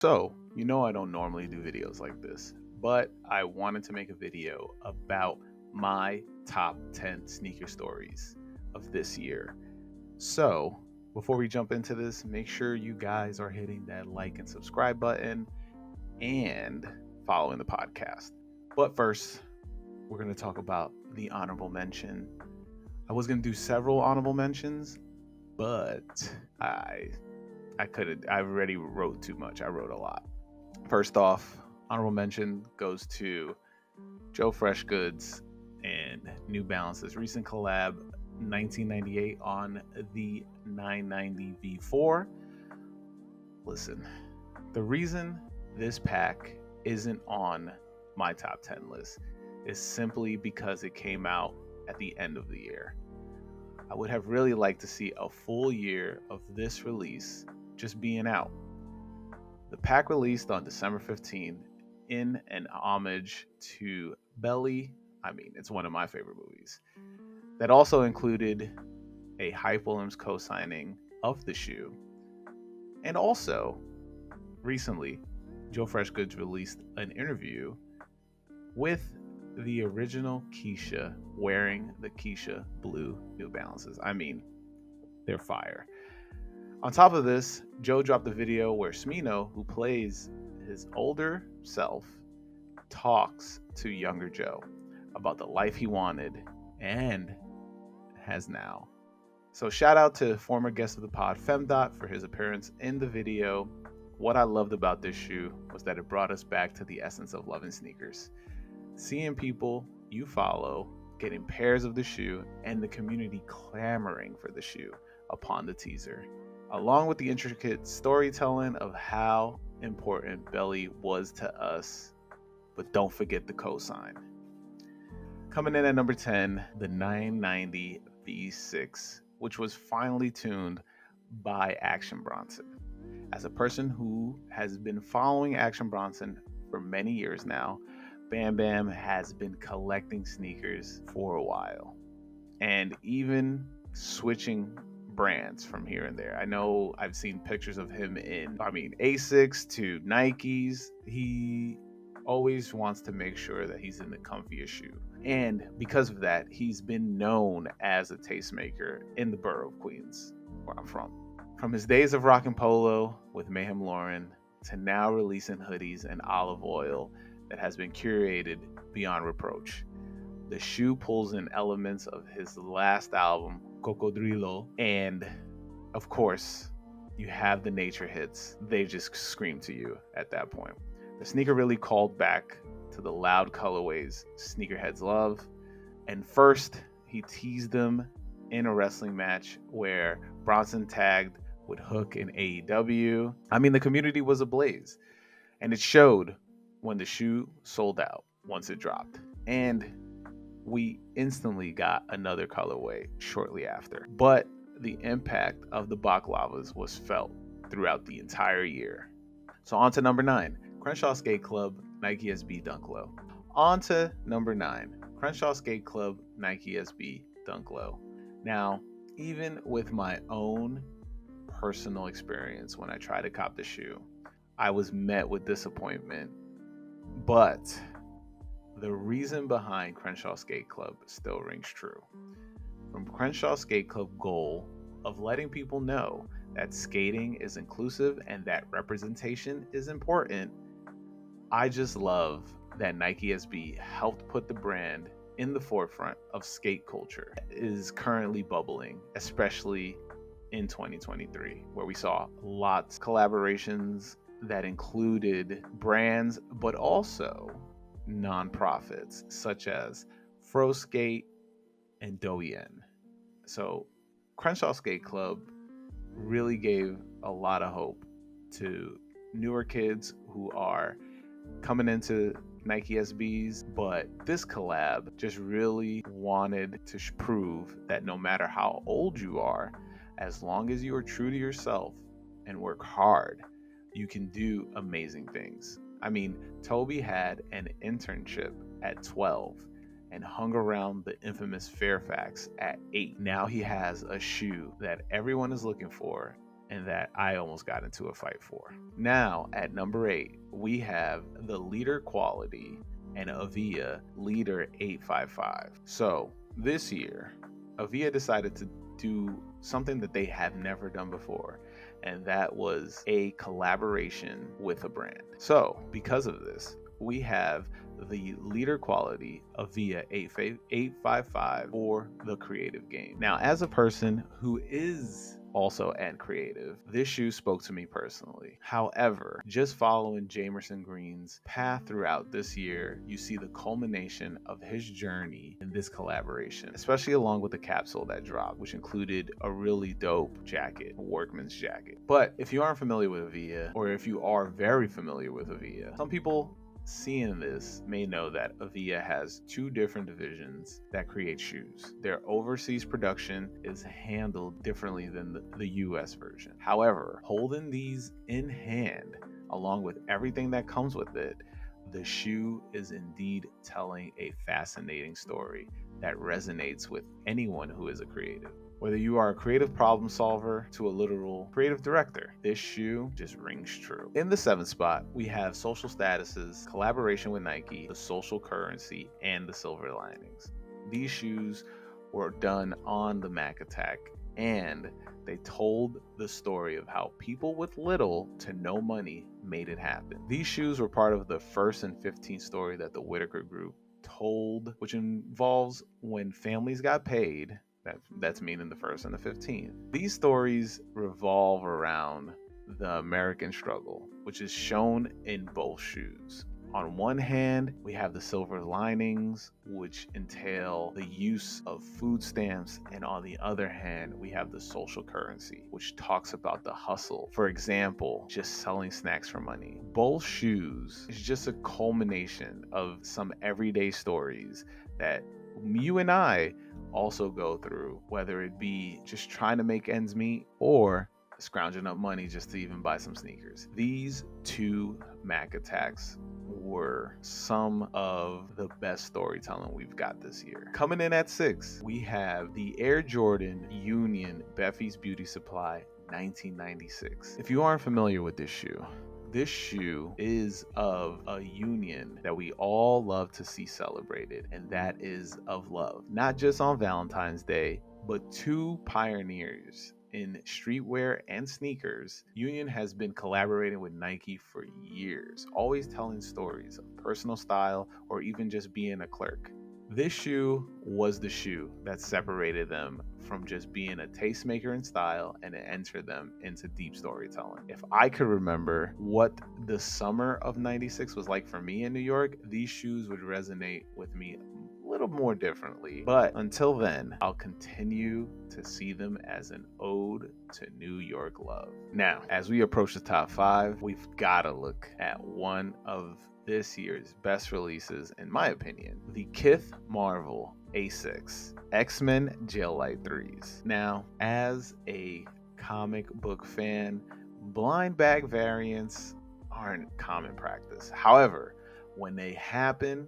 So, I don't normally do videos like this, but I wanted to make a video about my top 10 sneaker stories of this year. So, before we jump into this, make sure you guys are hitting that like and subscribe button and following the podcast. But first, we're going to talk about the honorable mention. I was going to do several honorable mentions, but I couldn't. I already wrote too much. I wrote a lot. First off, honorable mention goes to Joe Freshgoods and New Balance's recent collab 1998 on the 990 V4. Listen, the reason this pack isn't on my top 10 list is simply because it came out at the end of the year. I would have really liked to see a full year of this release just being out. The pack released on December 15th in an homage to Belly. I mean, it's one of my favorite movies. That also included a Hype Williams co-signing of the shoe. And also, recently, Joe Freshgoods released an interview with the original Keisha wearing the Keisha blue New Balances. I mean, they're fire. On top of this, Joe dropped a video where Smino, who plays his older self, talks to younger Joe about the life he wanted and has now. So shout out to former guest of the pod, Femdot, for his appearance in the video. What I loved about this shoe was that it brought us back to the essence of loving sneakers. Seeing people you follow getting pairs of the shoe and the community clamoring for the shoe upon the teaser, along with the intricate storytelling of how important Belly was to us. But don't forget the cosign. Coming in at number 10, the 990 V6, which was finally tuned by Action Bronson. As a person who has been following Action Bronson for many years now, Bam Bam has been collecting sneakers for a while and even switching brands from here and there. I know I've seen pictures of him in, Asics to Nikes. He always wants to make sure that he's in the comfiest shoe. And because of that, he's been known as a tastemaker in the borough of Queens, where I'm from. From his days of rocking polo with Mayhem Lauren to now releasing hoodies and olive oil that has been curated beyond reproach. The shoe pulls in elements of his last album, Cocodrilo, and of course, you have the nature hits. They just scream to you at that point. The sneaker really called back to the loud colorways sneakerheads love. And first, he teased them in a wrestling match where Bronson tagged with Hook in AEW. The community was ablaze, and it showed when the shoe sold out once it dropped. And we instantly got another colorway shortly after. But the impact of the Baklavas was felt throughout the entire year. So on to number 9, Crenshaw Skate Club Nike SB Dunk Low. On to number 9, Crenshaw Skate Club Nike SB Dunk Low. Now, even with my own personal experience when I tried to cop the shoe, I was met with disappointment. But the reason behind Crenshaw Skate Club still rings true. From Crenshaw Skate Club goal of letting people know that skating is inclusive and that representation is important, I just love that Nike SB helped put the brand in the forefront of skate culture. It is currently bubbling, especially in 2023, where we saw lots of collaborations that included brands, but also nonprofits such as Froskate and Douyin. So Crenshaw Skate Club really gave a lot of hope to newer kids who are coming into Nike SBs, but this collab just really wanted to prove that no matter how old you are, as long as you are true to yourself and work hard, you can do amazing things. Toby had an internship at 12 and hung around the infamous Fairfax at 8. Now he has a shoe that everyone is looking for and that I almost got into a fight for. Now, at number 8, we have the Leader Quality and Avia Leader 855. So, this year, Avia decided to do something that they have never done before, and that was a collaboration with a brand. So, because of this, we have the Leader Quality Avia 855 for the creative game. Now, as a person who is also and creative, this shoe spoke to me personally. However, just following Jamerson Green's path throughout this year, you see the culmination of his journey in this collaboration, especially along with the capsule that dropped, which included a really dope jacket, a workman's jacket. But if you aren't familiar with Avia, or if you are very familiar with Avia, some people seeing this may know that Avia has 2 different divisions that create shoes. Their overseas production is handled differently than the US version. However, holding these in hand, along with everything that comes with it, the shoe is indeed telling a fascinating story that resonates with anyone who is a creative. Whether you are a creative problem solver to a literal creative director, this shoe just rings true. In the 7th spot, we have Social Status's collaboration with Nike, the Social Currency, and the Silver Linings. These shoes were done on the Mac Attack, and they told the story of how people with little to no money made it happen. These shoes were part of the 1st and 15th story that the Whitaker Group told, which involves when families got paid. That's meaning the 1st and the 15th. These stories revolve around the American struggle, which is shown in both shoes. On one hand, we have the Silver Linings, which entail the use of food stamps, and on the other hand, we have the Social Currency, which talks about the hustle. For example, just selling snacks for money. Both shoes is just a culmination of some everyday stories that you and I also go through, whether it be just trying to make ends meet or scrounging up money just to even buy some sneakers. These 2 Mac Attacks were some of the best storytelling we've got this year. Coming in at 6, we have the Air Jordan Union Beffy's Beauty Supply 1996. If you aren't familiar with this shoe is of a union that we all love to see celebrated, and that is of love. Not just on Valentine's Day, but 2 pioneers in streetwear and sneakers. Union has been collaborating with Nike for years, always telling stories of personal style or even just being a clerk. This shoe was the shoe that separated them from just being a tastemaker in style, and it entered them into deep storytelling. If I could remember what the summer of 96 was like for me in New York, these shoes would resonate with me a little more differently. But until then, I'll continue to see them as an ode to New York love. Now, as we approach the top 5, we've got to look at one of this year's best releases, in my opinion, the Kith Marvel A6 X-Men Jail Light 3s. Now, as a comic book fan, blind bag variants aren't common practice. However, when they happen,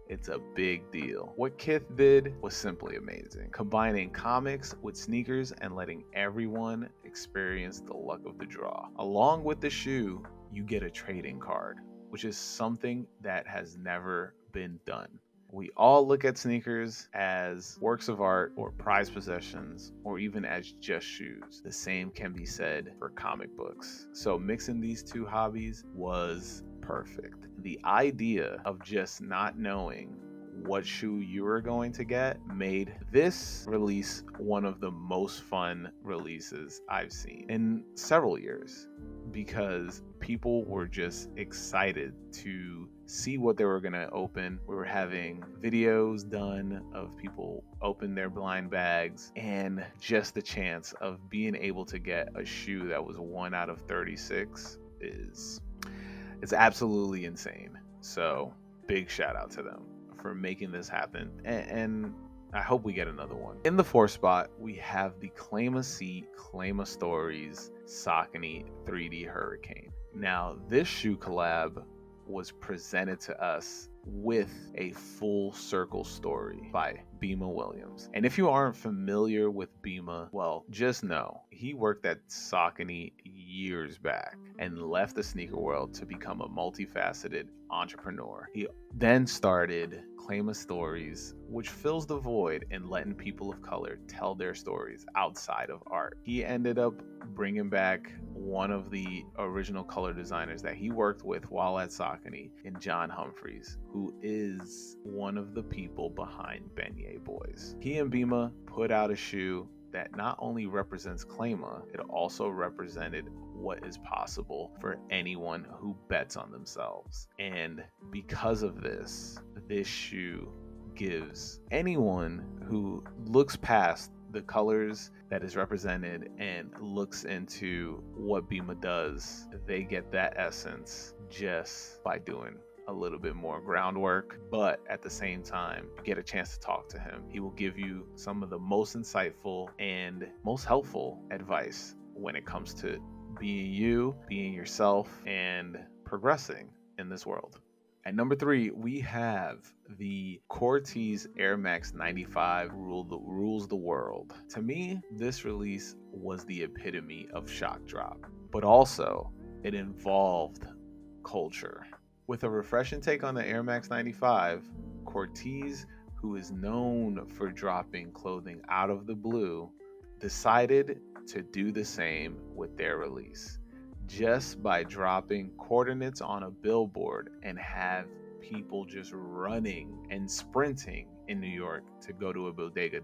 it's a big deal. What Kith did was simply amazing, combining comics with sneakers and letting everyone experience the luck of the draw. Along with the shoe, you get a trading card, which is something that has never been done. We all look at sneakers as works of art or prized possessions, or even as just shoes. The same can be said for comic books. So mixing these 2 hobbies was perfect. The idea of just not knowing what shoe you were going to get made this release one of the most fun releases I've seen in several years, because people were just excited to see what they were going to open. We were having videos done of people open their blind bags, and just the chance of being able to get a shoe that was 1 out of 36 it's absolutely insane. So big shout out to them for making this happen, and I hope we get another one. In the 4th spot, we have the Claim a Seat, Claim a Stories Saucony 3D Hurricane. Now, this shoe collab was presented to us with a full circle story by Bima Williams. And if you aren't familiar with Bima, well, just know he worked at Saucony years back and left the sneaker world to become a multifaceted entrepreneur. He then started Claima Stories, which fills the void in letting people of color tell their stories outside of art. He ended up bringing back one of the original color designers that he worked with while at Saucony, in John Humphreys, who is one of the people behind Beignet Boys. He and Bima put out a shoe that not only represents Claima, it also represented what is possible for anyone who bets on themselves. And because of this shoe gives anyone who looks past the colors that is represented and looks into what Bima does, they get that essence just by doing a little bit more groundwork, but at the same time, you get a chance to talk to him. He will give you some of the most insightful and most helpful advice when it comes to being you, being yourself, and progressing in this world. At number 3, we have the Cortez Air Max 95 rules the world. To me, this release was the epitome of shock drop, but also it involved culture. With a refreshing take on the Air Max 95, Cortez, who is known for dropping clothing out of the blue, decided to do the same with their release, just by dropping coordinates on a billboard and have people just running and sprinting in New York to go to a bodega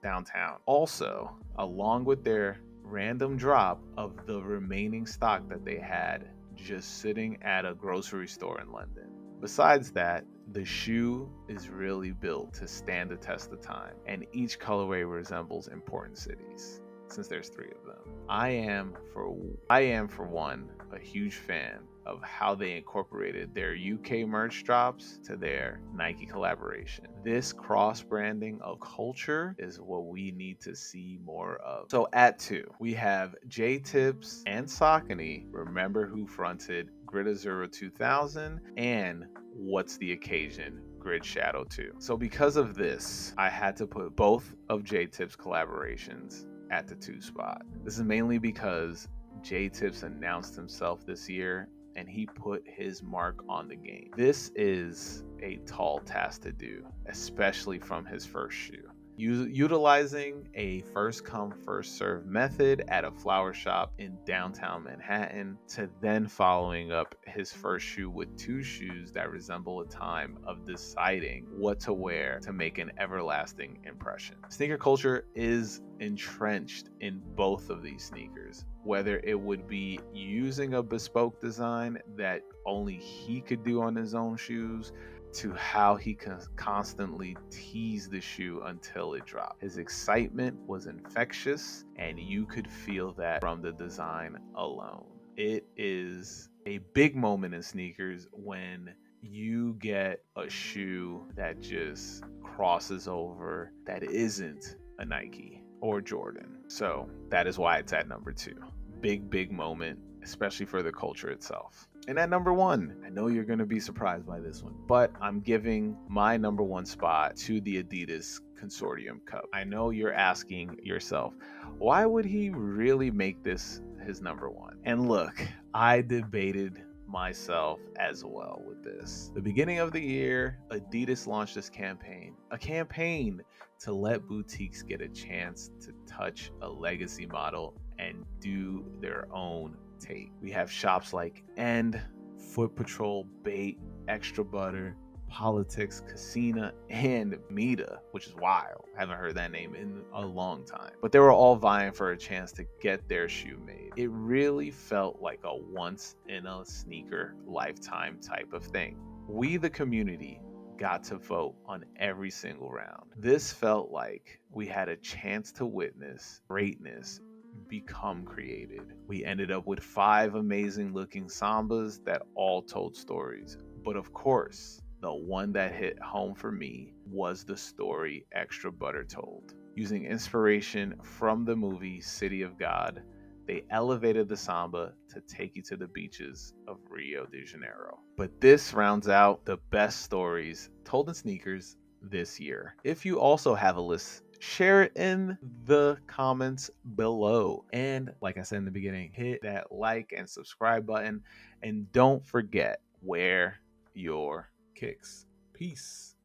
downtown. Also, along with their random drop of the remaining stock that they had just sitting at a grocery store in London. Besides that, the shoe is really built to stand the test of time, and each colorway resembles important cities, since there's 3 of them. I am for one a huge fan of how they incorporated their UK merch drops to their Nike collaboration. This cross-branding of culture is what we need to see more of. So at 2, we have J-Tips and Saucony, Remember Who Fronted Grid Azura 2000, and What's the Occasion Grid Shadow 2. So because of this, I had to put both of J-Tips collaborations at the 2 spot. This is mainly because J-Tips announced himself this year and he put his mark on the game. This is a tall task to do, especially from his first shoe. Utilizing a first come first serve method at a flower shop in downtown Manhattan, to then following up his first shoe with 2 shoes that resemble a time of deciding what to wear to make an everlasting impression. Sneaker culture is entrenched in both of these sneakers, whether it would be using a bespoke design that only he could do on his own shoes, to how he can constantly tease the shoe until it dropped. His excitement was infectious, and you could feel that from the design alone. It is a big moment in sneakers when you get a shoe that just crosses over, that isn't a Nike or Jordan. So that is why it's at number 2. Big moment, especially for the culture itself. And at number 1, I know you're going to be surprised by this one, but I'm giving my number 1 spot to the Adidas Consortium Cup. I know you're asking yourself, why would he really make this his number 1? And look, I debated myself as well with this. The beginning of the year, Adidas launched this campaign, a campaign to let boutiques get a chance to touch a legacy model and do their own take. We have shops like End, Foot Patrol, Bait, Extra Butter, Politics, Casina, and Mita, which is wild. I haven't heard that name in a long time. But they were all vying for a chance to get their shoe made. It really felt like a once in a sneaker lifetime type of thing. We, the community, got to vote on every single round. This felt like we had a chance to witness greatness become created. We ended up with 5 amazing looking Sambas that all told stories. But of course, the one that hit home for me was the story Extra Butter told. Using inspiration from the movie City of God, They elevated the Samba to take you to the beaches of Rio de Janeiro. But this rounds out the best stories told in sneakers this year. If you also have a list, share it in the comments below. And like I said in the beginning, hit that like and subscribe button. And don't forget, wear your kicks. Peace.